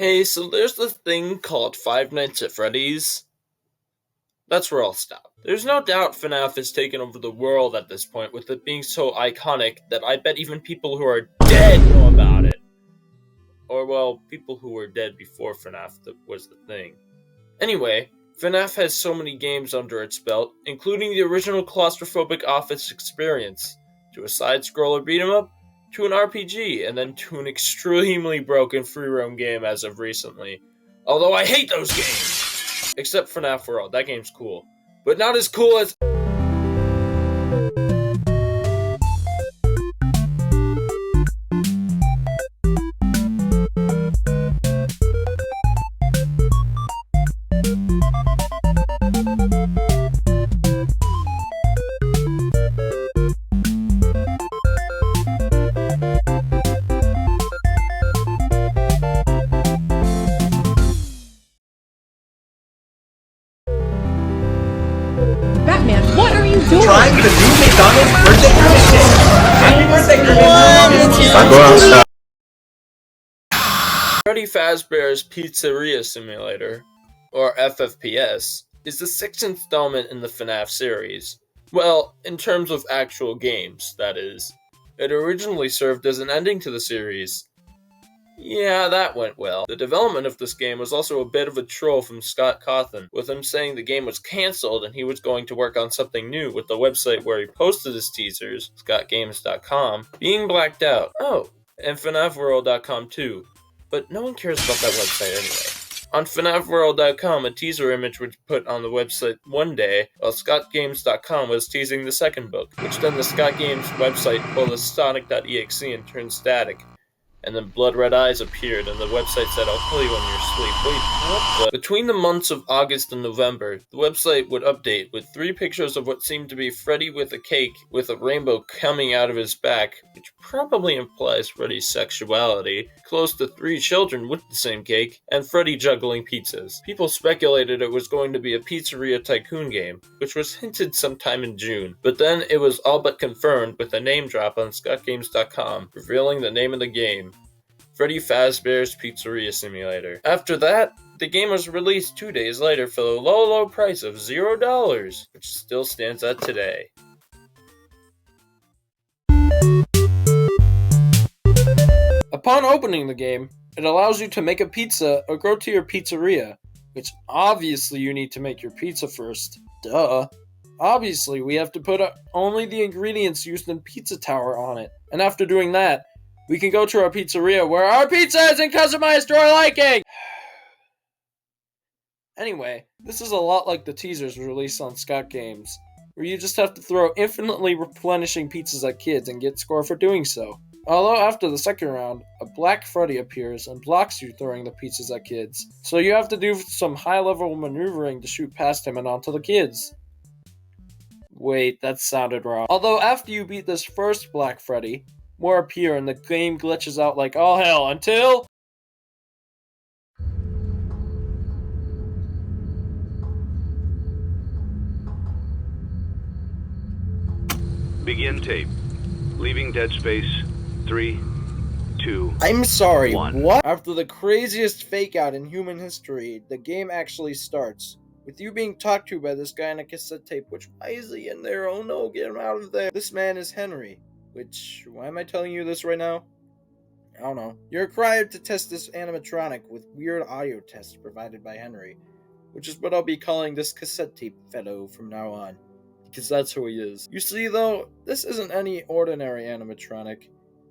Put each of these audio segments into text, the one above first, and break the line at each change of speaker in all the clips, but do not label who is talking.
Hey, so there's this thing called Five Nights at Freddy's. That's where I'll stop. There's no doubt FNAF has taken over the world at this point, with it being so iconic that I bet even people who are dead know about it. Or, well, people who were dead before FNAF was the thing. Anyway, FNAF has so many games under its belt, including the original claustrophobic office experience, to a side-scroller beat-em-up, to an RPG, and then to an extremely broken free-roam game as of recently. Although I hate those games! Except FNAF World, that game's cool. But not as cool as...
What are you doing?
Trying to do McDonald's birthday tradition. Happy birthday, Griffin.
Freddy Fazbear's Pizzeria Simulator, or FFPS, is the 6th installment in the FNAF series. Well, in terms of actual games, that is. It originally served as an ending to the series. Yeah, that went well. The development of this game was also a bit of a troll from Scott Cawthon, with him saying the game was cancelled and he was going to work on something new, with the website where he posted his teasers, scottgames.com, being blacked out. Oh, and FNAFworld.com too. But no one cares about that website anyway. On FNAFworld.com, a teaser image was put on the website one day, while ScottGames.com was teasing the second book, which then the Scott Games website pulled a Sonic.exe and turned static. And then Blood Red Eyes appeared, and the website said, "I'll kill you in your sleep." Wait, what? Between the months of August and November, the website would update with 3 pictures of what seemed to be Freddy with a cake with a rainbow coming out of his back, which probably implies Freddy's sexuality, close to 3 children with the same cake, and Freddy juggling pizzas. People speculated it was going to be a Pizzeria Tycoon game, which was hinted sometime in June, but then it was all but confirmed with a name drop on ScottGames.com, revealing the name of the game. Freddy Fazbear's Pizzeria Simulator. After that, the game was released 2 days later for the low price of $0, which still stands at today. Upon opening the game, it allows you to make a pizza or go to your pizzeria, which obviously you need to make your pizza first. Duh. Obviously, we have to put only the ingredients used in Pizza Tower on it, and after doing that, we can go to our pizzeria where our pizza isn't customized to our liking! Anyway, this is a lot like the teasers released on Scott Games, where you just have to throw infinitely replenishing pizzas at kids and get score for doing so. Although after the second round, a black Freddy appears and blocks you throwing the pizzas at kids, so you have to do some high-level maneuvering to shoot past him and onto the kids. Wait, that sounded wrong. Although after you beat this first black Freddy, more appear and the game glitches out like all hell until...
Begin tape. Leaving dead space. 3, 2...
I'm sorry,
1.
What? After the craziest fake out in human history, the game actually starts. With you being talked to by this guy on a cassette tape, which, why is he in there? Oh no, get him out of there. This man is Henry. Which, why am I telling you this right now? I don't know. You're required to test this animatronic with weird audio tests provided by Henry, which is what I'll be calling this cassette tape fellow from now on, because that's who he is. You see though, this isn't any ordinary animatronic.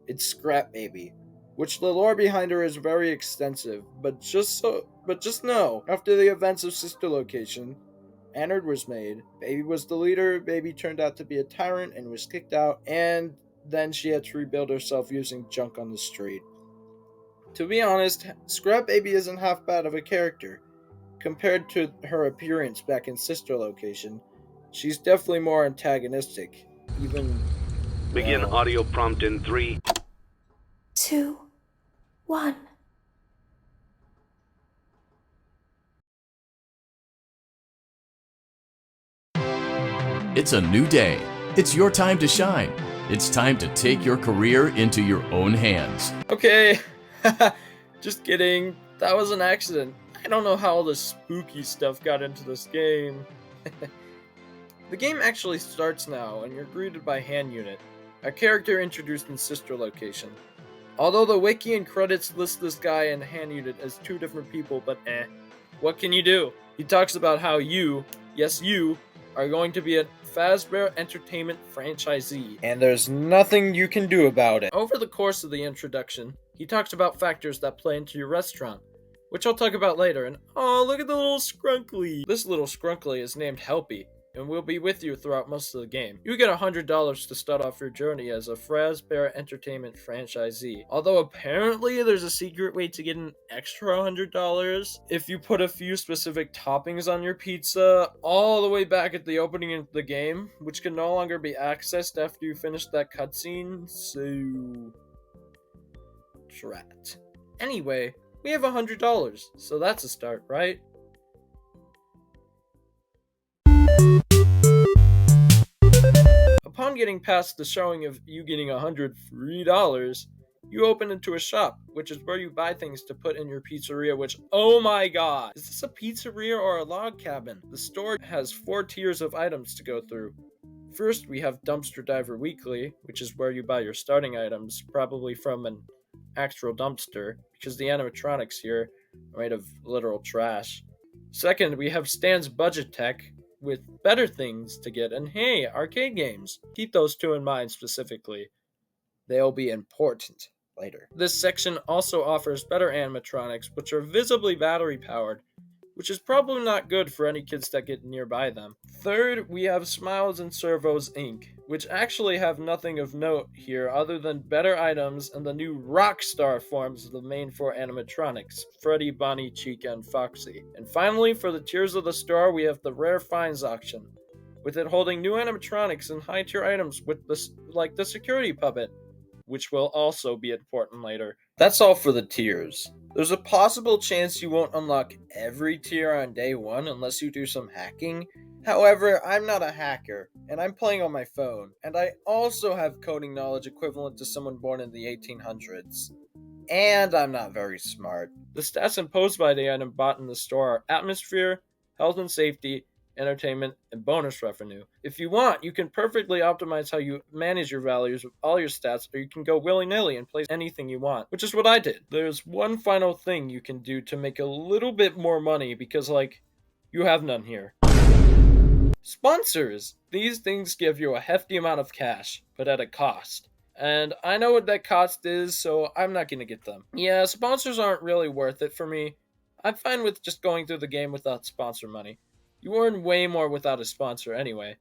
It's Scrap Baby, which the lore behind her is very extensive, but just know, after the events of Sister Location, Annard was made, Baby was the leader, Baby turned out to be a tyrant and was kicked out, and then she had to rebuild herself using junk on the street. To be honest, Scrap Baby isn't half bad of a character. Compared to her appearance back in Sister Location, she's definitely more antagonistic, even...
Begin audio prompt in 3,
2, 1.
It's a new day. It's your time to shine. It's time to take your career into your own hands.
Okay, just kidding. That was an accident. I don't know how all the spooky stuff got into this game. The game actually starts now, and you're greeted by Hand Unit, a character introduced in Sister Location. Although the wiki and credits list this guy and Hand Unit as two different people, but what can you do? He talks about how you, yes you, are going to be a Fazbear Entertainment franchisee, and there's nothing you can do about it. Over the course of the introduction, he talks about factors that play into your restaurant, which I'll talk about later, and oh, look at the little Skrunkly! This little Skrunkly is named Helpy, and will be with you throughout most of the game. You get $100 to start off your journey as a Fazbear Entertainment franchisee. Although apparently there's a secret way to get an extra $100 if you put a few specific toppings on your pizza all the way back at the opening of the game, which can no longer be accessed after you finish that cutscene, so... drat. Anyway, we have $100, so that's a start, right? Upon getting past the showing of you getting $100 free, you open into a shop, which is where you buy things to put in your pizzeria, which, oh my god, is this a pizzeria or a log cabin? The store has 4 tiers of items to go through. First, we have Dumpster Diver Weekly, which is where you buy your starting items, probably from an actual dumpster, because the animatronics here are made of literal trash. Second, we have Stan's Budget Tech, with better things to get, and hey, arcade games. Keep those two in mind specifically. They'll be important later. This section also offers better animatronics, which are visibly battery powered, which is probably not good for any kids that get nearby them. Third, we have Smiles and Servos Inc., which actually have nothing of note here other than better items and the new Rockstar forms of the main 4 animatronics, Freddy, Bonnie, Chica, and Foxy. And finally, for the tiers of the store, we have the Rare Finds auction, with it holding new animatronics and high-tier items with like the security puppet, which will also be important later. That's all for the tiers. There's a possible chance you won't unlock every tier on day 1 unless you do some hacking. However, I'm not a hacker, and I'm playing on my phone, and I also have coding knowledge equivalent to someone born in the 1800s. And I'm not very smart. The stats imposed by the item bought in the store are atmosphere, health and safety, entertainment, and bonus revenue. If you want, you can perfectly optimize how you manage your values with all your stats, or you can go willy-nilly and place anything you want, which is what I did. There's one final thing you can do to make a little bit more money, because, you have none here. Sponsors! These things give you a hefty amount of cash, but at a cost. And I know what that cost is, so I'm not gonna get them. Yeah, sponsors aren't really worth it for me. I'm fine with just going through the game without sponsor money. You earn way more without a sponsor anyway.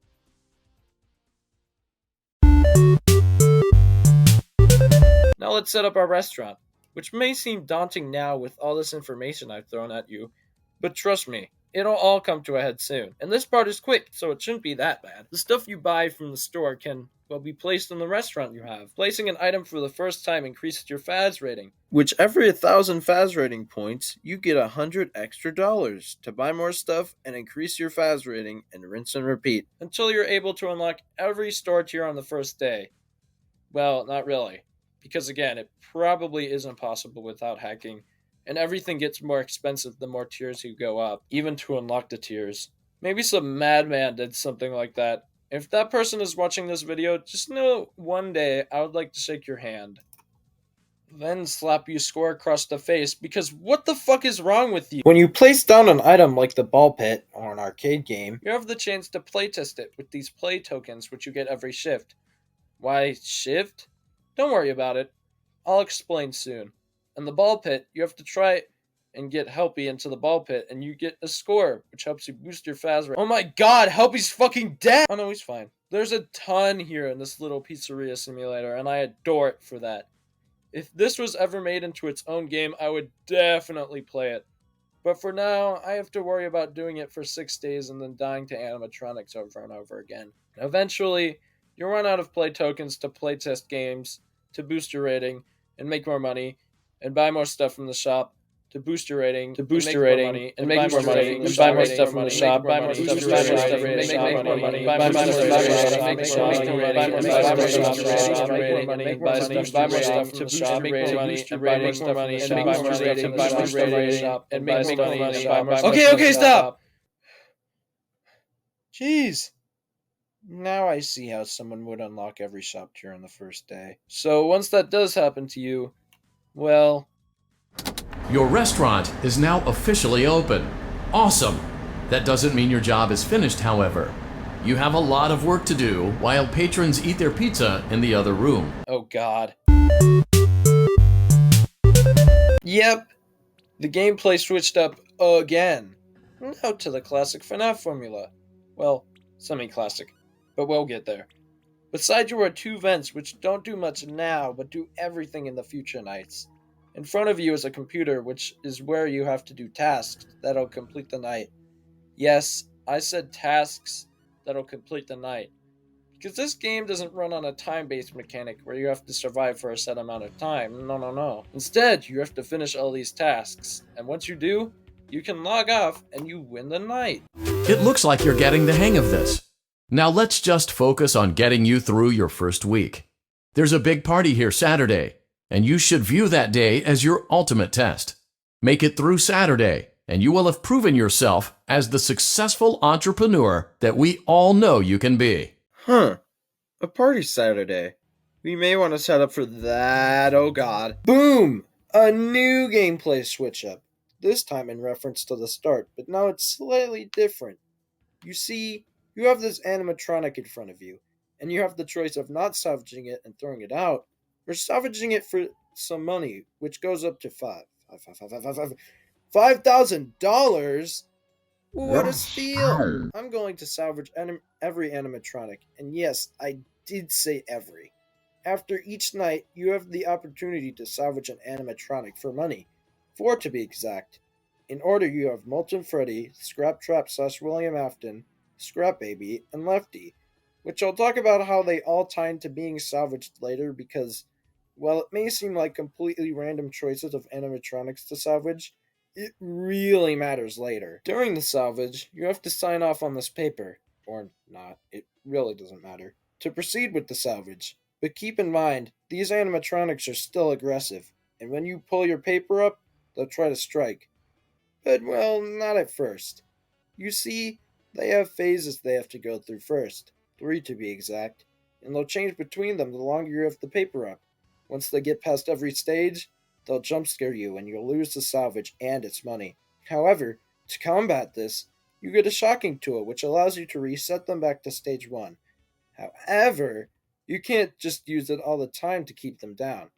Now let's set up our restaurant, which may seem daunting now with all this information I've thrown at you, but trust me, it'll all come to a head soon. And this part is quick, so it shouldn't be that bad. The stuff you buy from the store can, be placed in the restaurant you have. Placing an item for the first time increases your Faz rating, which every 1,000 Faz rating points, you get $100 extra to buy more stuff and increase your Faz rating, and rinse and repeat, until you're able to unlock every store tier on the first day. Well, not really, because again, it probably isn't possible without hacking, and everything gets more expensive the more tiers you go up, even to unlock the tiers. Maybe some madman did something like that. If that person is watching this video, just know one day I would like to shake your hand. Then slap you square across the face, because what the fuck is wrong with you? When you place down an item like the ball pit, or an arcade game, you have the chance to playtest it with these play tokens which you get every shift. Why shift? Don't worry about it. I'll explain soon. And the ball pit, you have to try and get Helpy into the ball pit, and you get a score, which helps you boost your Faz rate. Oh my god, Helpy's fucking dead! Oh no, he's fine. There's a ton here in this little pizzeria simulator, and I adore it for that. If this was ever made into its own game, I would definitely play it. But for now, I have to worry about doing it for 6 days and then dying to animatronics over and over again. Eventually, you'll run out of play tokens to playtest games, to boost your rating, and make more money, and buy more stuff from the shop, to boost your rating, and make more money, and buy more stuff from the shop, buy more stuff from the shop, make more money, buy more stuff from the shop, make more money, buy more stuff from the shop, make more money, buy more stuff to boost your rating, and buy more stuff from the shop, buy more stuff to boost your rating, and make more money, buy more stuff.
Okay, stop! Jeez. Now I see how someone would unlock every shop during the first day.
So once that does happen to you, well...
Your restaurant is now officially open. Awesome! That doesn't mean your job is finished, however. You have a lot of work to do while patrons eat their pizza in the other room.
Oh god. Yep! The gameplay switched up again. Now to the classic FNAF formula. Well, semi-classic. But we'll get there. Beside you are two vents which don't do much now, but do everything in the future nights. In front of you is a computer, which is where you have to do tasks that'll complete the night. Yes, I said tasks that'll complete the night. Because this game doesn't run on a time-based mechanic where you have to survive for a set amount of time. No. Instead, you have to finish all these tasks. And once you do, you can log off and you win the night.
It looks like you're getting the hang of this. Now let's just focus on getting you through your first week. There's a big party here Saturday, and you should view that day as your ultimate test. Make it through Saturday, and you will have proven yourself as the successful entrepreneur that we all know you can be.
A party Saturday. We may want to set up for that, oh god. Boom! A new gameplay switch up. This time in reference to the start, but now it's slightly different. You see, you have this animatronic in front of you, and you have the choice of not salvaging it and throwing it out, or salvaging it for some money, which goes up to $5,000? What a steal! I'm going to salvage every animatronic, and yes, I did say every. After each night, you have the opportunity to salvage an animatronic for money, 4 to be exact. In order, you have Molten Freddy, Scrap Trap / William Afton, Scrap Baby, and Lefty, which I'll talk about how they all tie into being salvaged later because, while it may seem like completely random choices of animatronics to salvage, it really matters later. During the salvage, you have to sign off on this paper, or not, it really doesn't matter, to proceed with the salvage. But keep in mind, these animatronics are still aggressive, and when you pull your paper up, they'll try to strike. But, well, not at first. You see, they have phases they have to go through first, 3 to be exact, and they'll change between them the longer you have the paper up. Once they get past every stage, they'll jump scare you and you'll lose the salvage and its money. However, to combat this, you get a shocking tool which allows you to reset them back to stage 1. However, you can't just use it all the time to keep them down,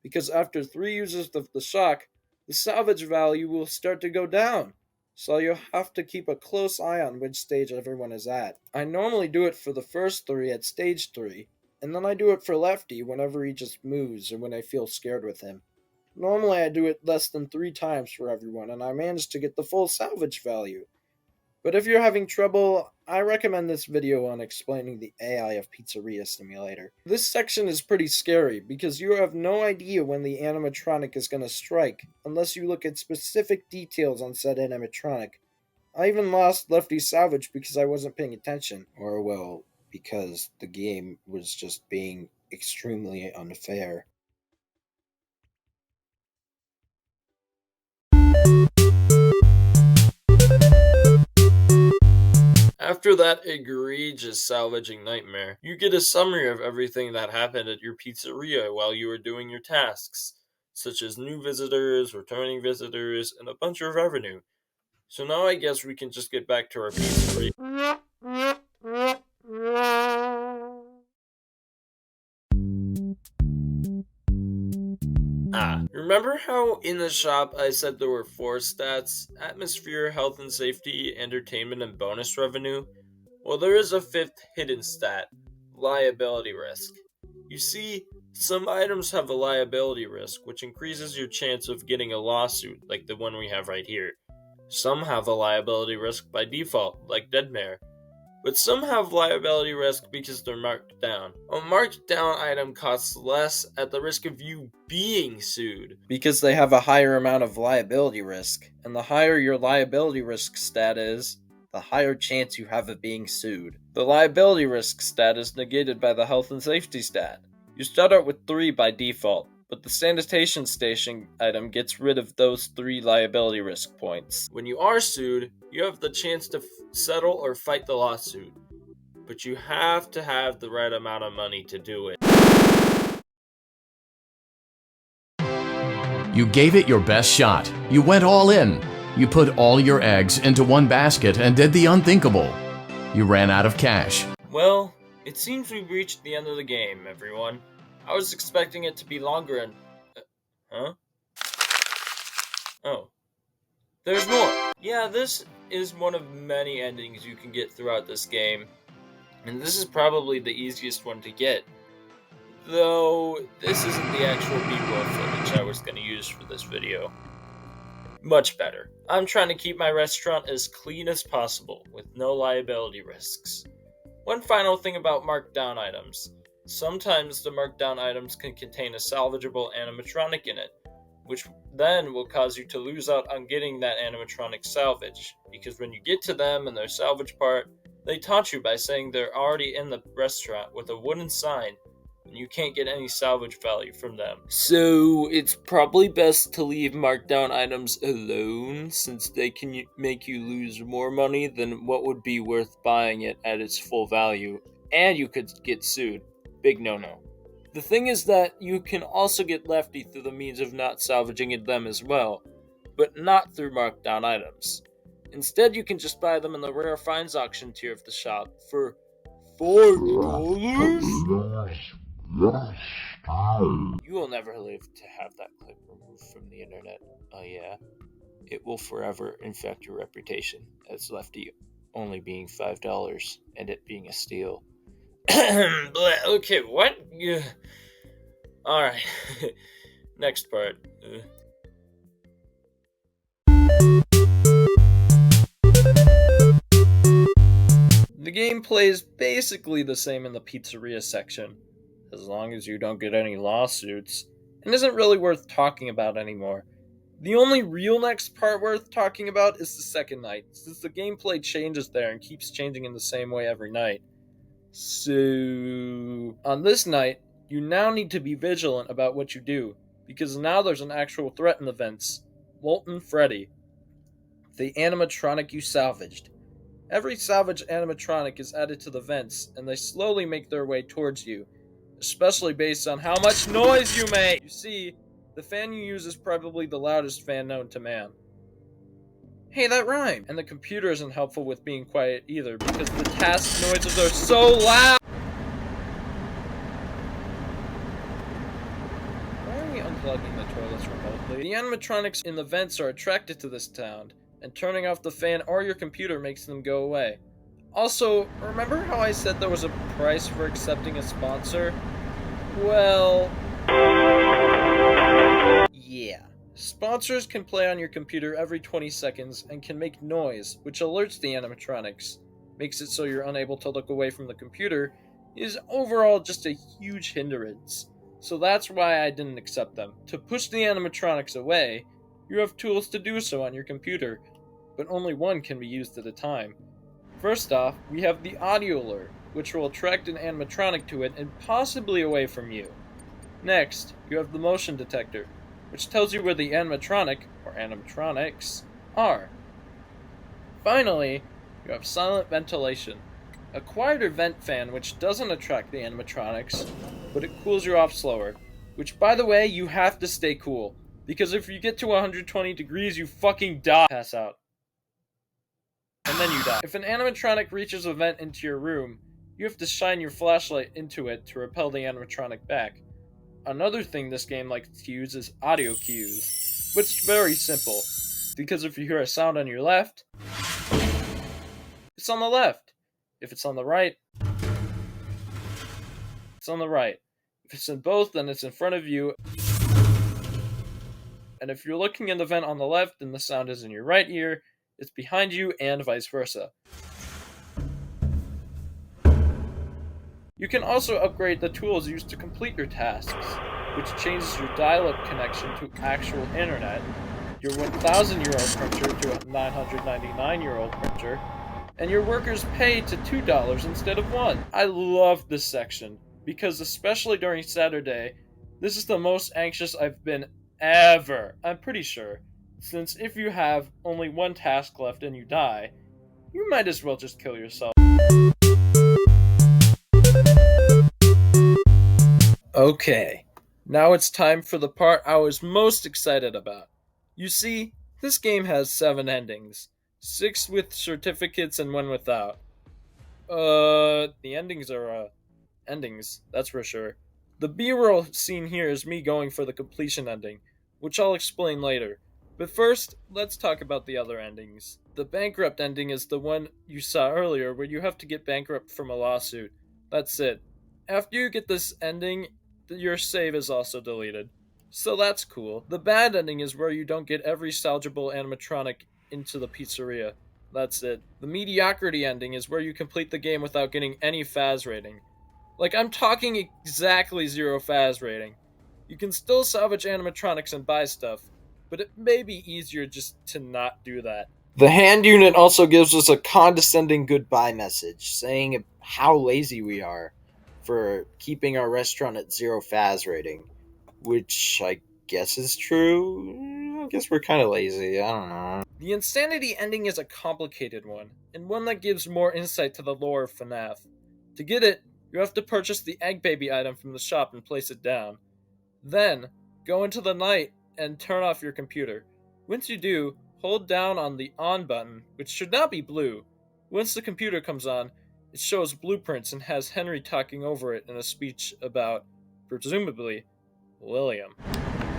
because after 3 uses of the shock, the salvage value will start to go down. So you'll have to keep a close eye on which stage everyone is at. I normally do it for the first 3 at stage 3, and then I do it for Lefty whenever he just moves or when I feel scared with him. Normally I do it less than 3 times for everyone, and I manage to get the full salvage value. But if you're having trouble, I recommend this video on explaining the AI of Pizzeria Simulator. This section is pretty scary because you have no idea when the animatronic is going to strike unless you look at specific details on said animatronic. I even lost Lefty's salvage because I wasn't paying attention. Or, well, because the game was just being extremely unfair.
After that egregious salvaging nightmare, you get a summary of everything that happened at your pizzeria while you were doing your tasks, such as new visitors, returning visitors, and a bunch of revenue. So now I guess we can just get back to our pizzeria. Remember how in the shop I said there were 4 stats? Atmosphere, health and safety, entertainment, and bonus revenue? Well, there is a 5th hidden stat, liability risk. You see, some items have a liability risk, which increases your chance of getting a lawsuit, like the one we have right here. Some have a liability risk by default, like Deadmare. but some have liability risk because they're marked down. A marked down item costs less at the risk of you being sued,
because they have a higher amount of liability risk, and the higher your liability risk stat is, the higher chance you have of being sued. The liability risk stat is negated by the health and safety stat. You start out with 3 by default, but the sanitation station item gets rid of those 3 liability risk points.
When you are sued, you have the chance to settle or fight the lawsuit, but you have to have the right amount of money to do it.
You gave it your best shot. You went all in. You put all your eggs into one basket and did the unthinkable. You ran out of cash.
Well, it seems we've reached the end of the game, everyone. I was expecting it to be longer and... huh? Oh. There's more! Yeah, this is one of many endings you can get throughout this game, and this is probably the easiest one to get. Though, this isn't the actual B-roll footage I was going to use for this video. Much better. I'm trying to keep my restaurant as clean as possible, with no liability risks. One final thing about marked down items. Sometimes the marked down items can contain a salvageable animatronic in it, which then will cause you to lose out on getting that animatronic salvage, because when you get to them and their salvage part, they taunt you by saying they're already in the restaurant with a wooden sign, and you can't get any salvage value from them. So it's probably best to leave marked down items alone, since they can make you lose more money than what would be worth buying it at its full value, and you could get sued. Big no-no. The thing is that you can also get lefty through the means of not salvaging them as well, but not through marked down items. Instead, you can just buy them in the rare finds auction tier of the shop for $4. You will never live to have that clip removed from the internet. Oh yeah. It will forever infect your reputation as lefty only being $5 and it being a steal. Okay, what? Yeah. Alright. Next part. The game plays basically the same in the pizzeria section, as long as you don't get any lawsuits, and isn't really worth talking about anymore. The only real next part worth talking about is the second night, since the gameplay changes there and keeps changing in the same way every night. So, on this night, you now need to be vigilant about what you do, because now there's an actual threat in the vents. Molten Freddy, the animatronic you salvaged. Every salvaged animatronic is added to the vents, and they slowly make their way towards you, especially based on how much noise you make! You see, the fan you use is probably the loudest fan known to man. Hey, that rhymed! And the computer isn't helpful with being quiet either, because the task noises are so loud! Why are we unplugging the toilets remotely? The animatronics in the vents are attracted to this sound, and turning off the fan or your computer makes them go away. Also, remember how I said there was a price for accepting a sponsor? Well... yeah. Sponsors can play on your computer every 20 seconds and can make noise, which alerts the animatronics, makes it so you're unable to look away from the computer, is overall just a huge hindrance. So that's why I didn't accept them. To push the animatronics away, you have tools to do so on your computer, but only one can be used at a time. First off, we have the audio alert, which will attract an animatronic to it and possibly away from you. Next, you have the motion detector, which tells you where the animatronic, or animatronics, are. Finally, you have silent ventilation, a quieter vent fan which doesn't attract the animatronics, but it cools you off slower, which, by the way, you have to stay cool, because if you get to 120 degrees, you fucking die. Pass out. And then you die. If an animatronic reaches a vent into your room, you have to shine your flashlight into it to repel the animatronic back. Another thing this game likes to use is audio cues, which is very simple, because if you hear a sound on your left, it's on the left. If it's on the right, it's on the right. If it's in both, then it's in front of you. And if you're looking in the vent on the left and the sound is in your right ear, it's behind you and vice versa. You can also upgrade the tools used to complete your tasks, which changes your dial-up connection to actual internet, your 1,000-year-old printer to a 999-year-old printer, and your workers' pay to $2 instead of $1. I love this section, because especially during Saturday, this is the most anxious I've been ever, I'm pretty sure, since if you have only one task left and you die, you might as well just kill yourself. Okay, now it's time for the part I was most excited about. You see, this game has 7 endings, 6 with certificates and 1 without. The endings are, endings, that's for sure. The B-roll scene here is me going for the completion ending, which I'll explain later. But first, let's talk about the other endings. The bankrupt ending is the one you saw earlier where you have to get bankrupt from a lawsuit. That's it. After you get this ending, your save is also deleted. So that's cool. The bad ending is where you don't get every salvageable animatronic into the pizzeria. That's it. The mediocrity ending is where you complete the game without getting any Faz rating. Like, I'm talking exactly 0 Faz rating. You can still salvage animatronics and buy stuff, but it may be easier just to not do that. The hand unit also gives us a condescending goodbye message, saying how lazy we are for keeping our restaurant at 0 Faz rating, which I guess is true. I guess we're kind of lazy, I don't know. The insanity ending is a complicated one, and one that gives more insight to the lore of FNAF. To get it, you have to purchase the egg baby item from the shop and place it down. Then, go into the night and turn off your computer. Once you do, hold down on the on button, which should not be blue. Once the computer comes on, it shows blueprints and has Henry talking over it in a speech about, presumably, William.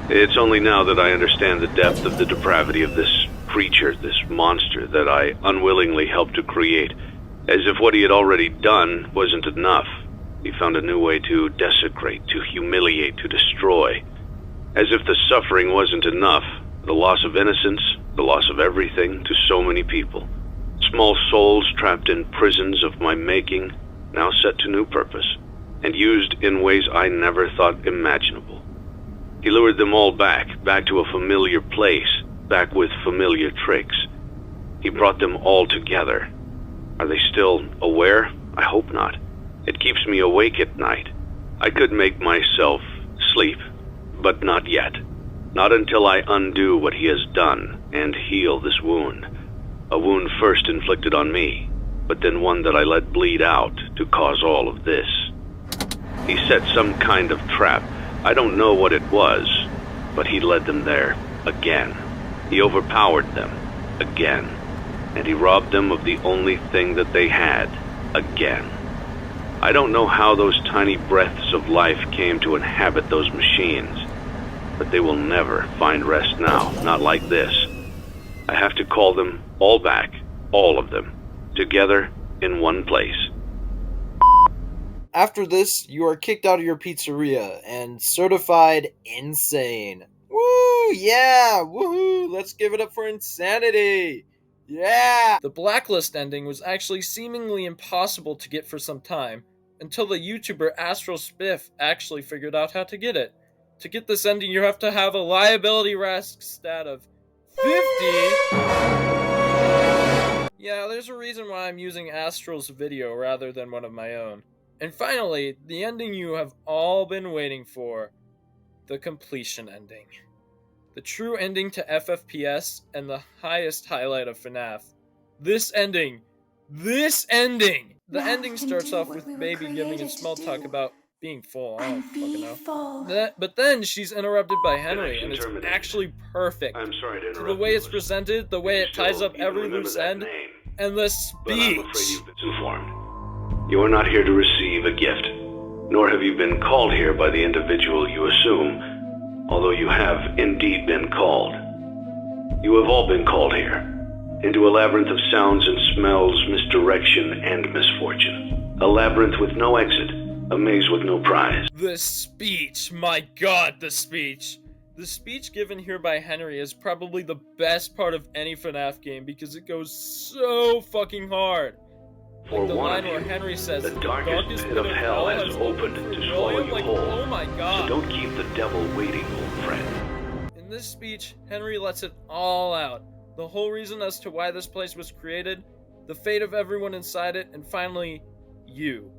It's only now that I understand the depth of the depravity of this creature, this monster that I unwillingly helped to create. As if what he had already done wasn't enough. He found a new way to desecrate, to humiliate, to destroy. As if the suffering wasn't enough, the loss of innocence, the loss of everything to so many people. Small souls trapped in prisons of my making, now set to new purpose, and used in ways I never thought imaginable. He lured them all back to a familiar place, back with familiar tricks. He brought them all together. Are they still aware? I hope not. It keeps me awake at night. I could make myself sleep, but not yet. Not until I undo what he has done and heal this wound. A wound first inflicted on me, but then one that I let bleed out to cause all of this. He set some kind of trap. I don't know what it was, but he led them there again. He overpowered them again, and he robbed them of the only thing that they had again. I don't know how those tiny breaths of life came to inhabit those machines, but they will never find rest now, not like this. I have to call them all back, all of them, together in one place.
After this, you are kicked out of your pizzeria and certified insane. Woo! Yeah! Woohoo! Let's give it up for insanity! Yeah! The blacklist ending was actually seemingly impossible to get for some time, until the YouTuber Astral Spiff actually figured out how to get it. To get this ending, you have to have a liability risk stat of 50. Yeah, there's a reason why I'm using Astral's video rather than one of my own. And finally, the ending you have all been waiting for. The completion ending. The true ending to FFPS and the highest highlight of FNAF. This ending! The ending starts off with Baby giving a small talk about being full. I don't fucking know. But then she's interrupted by Henry, and it's actually perfect.
I'm sorry to interrupt
The way
you,
it's
but
presented, the way it ties up every loose end, and the
But I'm afraid
speech.
you've been informed. You are not here to receive a gift, nor have you been called here by the individual you assume, although you have indeed been called. You have all been called here, into a labyrinth of sounds and smells, misdirection, and misfortune. A labyrinth with no exit, a maze with no prize.
The speech, my god, the speech. The speech given here by Henry is probably the best part of any FNAF game because it goes so fucking hard.
For
the
one
line
of
where
you,
Henry says,
the darkest pit of hell has opened to swallow you
like,
whole.
oh my god.
So don't keep the devil waiting, old friend.
In this speech, Henry lets it all out. The whole reason as to why this place was created, the fate of everyone inside it, and finally, you.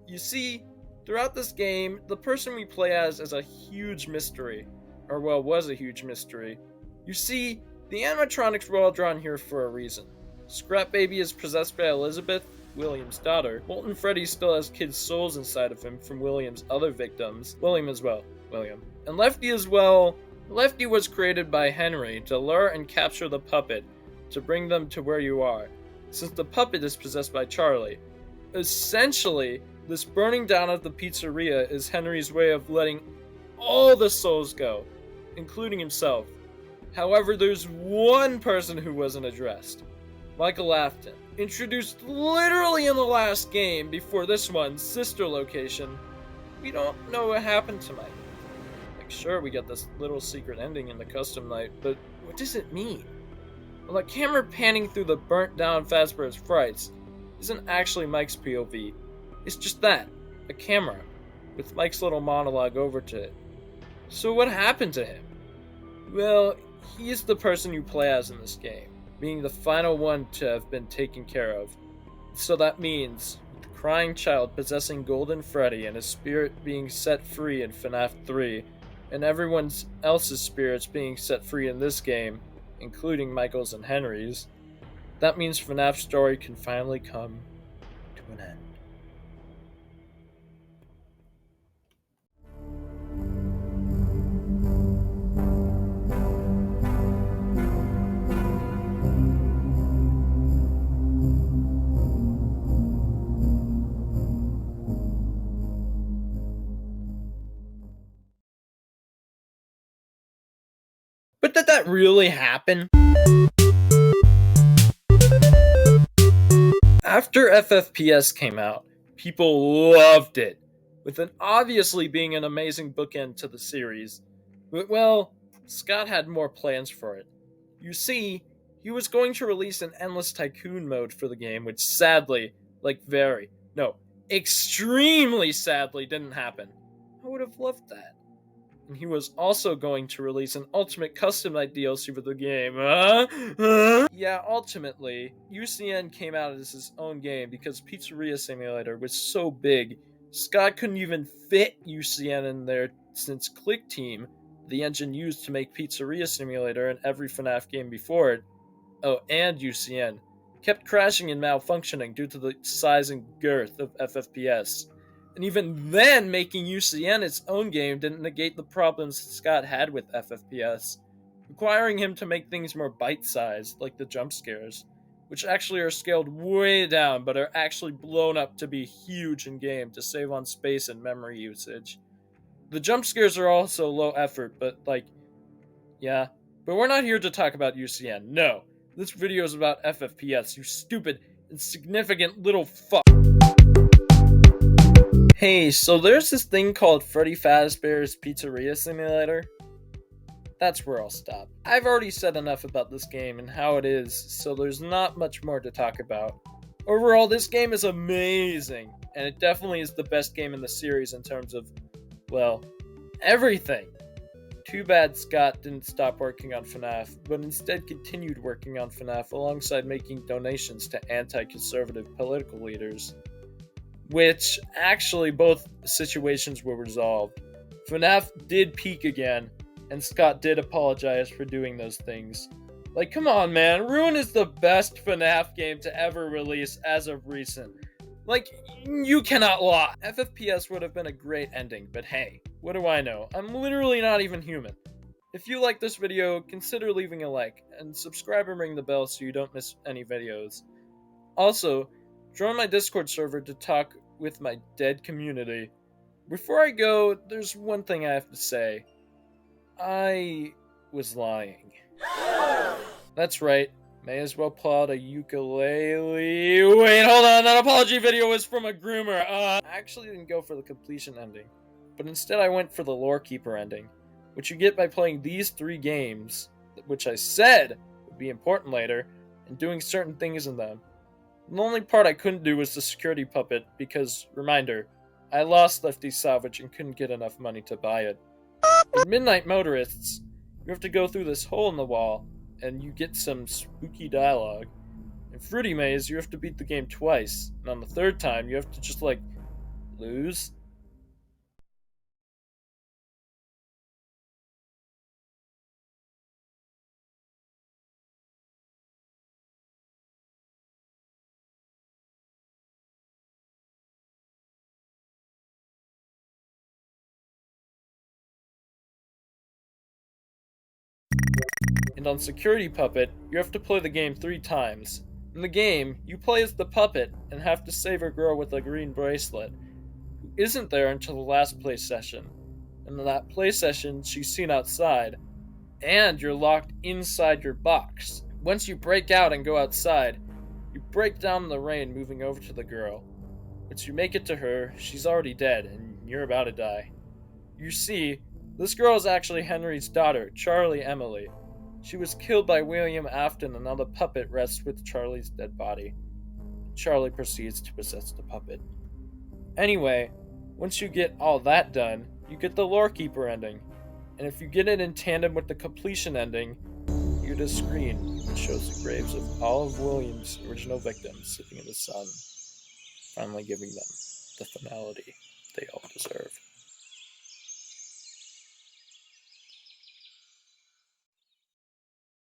You see, throughout this game, the person we play as is a huge mystery. Or, well, was a huge mystery. You see, the animatronics were all drawn here for a reason. Scrap Baby is possessed by Elizabeth, William's daughter. Bolton Freddy still has kids' souls inside of him from William's other victims. William as well. And Lefty as well. Lefty was created by Henry to lure and capture the puppet, to bring them to where you are, since the puppet is possessed by Charlie. Essentially, this burning down of the pizzeria is Henry's way of letting all the souls go, including himself. However, there's one person who wasn't addressed. Michael Afton, introduced literally in the last game before this one's sister location. We don't know what happened to Michael. Like, sure, we got this little secret ending in the custom night, but what does it mean? Well, the camera panning through the burnt down Fazbear's frights isn't actually Mike's POV. It's just that, a camera, with Mike's little monologue over to it. So what happened to him? Well, he's the person you play as in this game, being the final one to have been taken care of. So that means the crying child possessing Golden Freddy and his spirit being set free in FNAF 3, and everyone else's spirits being set free in this game, including Michael's and Henry's. That means FNAF's story can finally come to an end. But did that really happen? After FFPS came out, people loved it, with it obviously being an amazing bookend to the series. But well, Scott had more plans for it. You see, he was going to release an Endless Tycoon mode for the game, which sadly, extremely sadly didn't happen. I would have loved that. And he was also going to release an Ultimate Custom Night DLC for the game. Yeah, ultimately, UCN came out as his own game because Pizzeria Simulator was so big, Scott couldn't even fit UCN in there since Click Team, the engine used to make Pizzeria Simulator and every FNAF game before it, and UCN, kept crashing and malfunctioning due to the size and girth of FFPS. And even then, making UCN its own game didn't negate the problems Scott had with FFPS, requiring him to make things more bite-sized, like the jump scares, which actually are scaled way down, but are actually blown up to be huge in-game to save on space and memory usage. The jump scares are also low effort, but yeah. But we're not here to talk about UCN, no. This video is about FFPS, you stupid, insignificant little fuck. Hey, so there's this thing called Freddy Fazbear's Pizzeria Simulator. That's where I'll stop. I've already said enough about this game and how it is, so there's not much more to talk about. Overall, this game is amazing, and it definitely is the best game in the series in terms of, well, everything. Too bad Scott didn't stop working on FNAF, but instead continued working on FNAF alongside making donations to anti-conservative political leaders. Which, actually, both situations were resolved. FNAF did peak again, and Scott did apologize for doing those things. Like, come on, man, Ruin is the best FNAF game to ever release as of recent. Like, you cannot lie. FFPS would have been a great ending, but hey, what do I know? I'm literally not even human. If you like this video, consider leaving a like, and subscribe and ring the bell so you don't miss any videos. Also, join my Discord server to talk with my dead community. Before I go, there's one thing I have to say. I was lying. That's right, may as well pull out a ukulele. Wait, hold on, that apology video was from a groomer. I actually didn't go for the completion ending, but instead I went for the lore keeper ending, which you get by playing these 3 games, which I said would be important later, and doing certain things in them. The only part I couldn't do was the security puppet because, reminder, I lost Lefty's salvage and couldn't get enough money to buy it. In Midnight Motorists, you have to go through this hole in the wall and you get some spooky dialogue. In Fruity Maze, you have to beat the game twice, and on the third time, you have to just, lose. And on Security Puppet, you have to play the game 3 times. In the game, you play as the puppet and have to save a girl with a green bracelet, who isn't there until the last play session. And in that play session, she's seen outside, and you're locked inside your box. Once you break out and go outside, you break down in the rain moving over to the girl. Once you make it to her, she's already dead, and you're about to die. You see, this girl is actually Henry's daughter, Charlie Emily. She was killed by William Afton, and now the puppet rests with Charlie's dead body. Charlie proceeds to possess the puppet. Anyway, once you get all that done, you get the Lorekeeper ending. And if you get it in tandem with the completion ending, you get a screen that shows the graves of all of William's original victims sitting in the sun, finally giving them the finality they all deserve.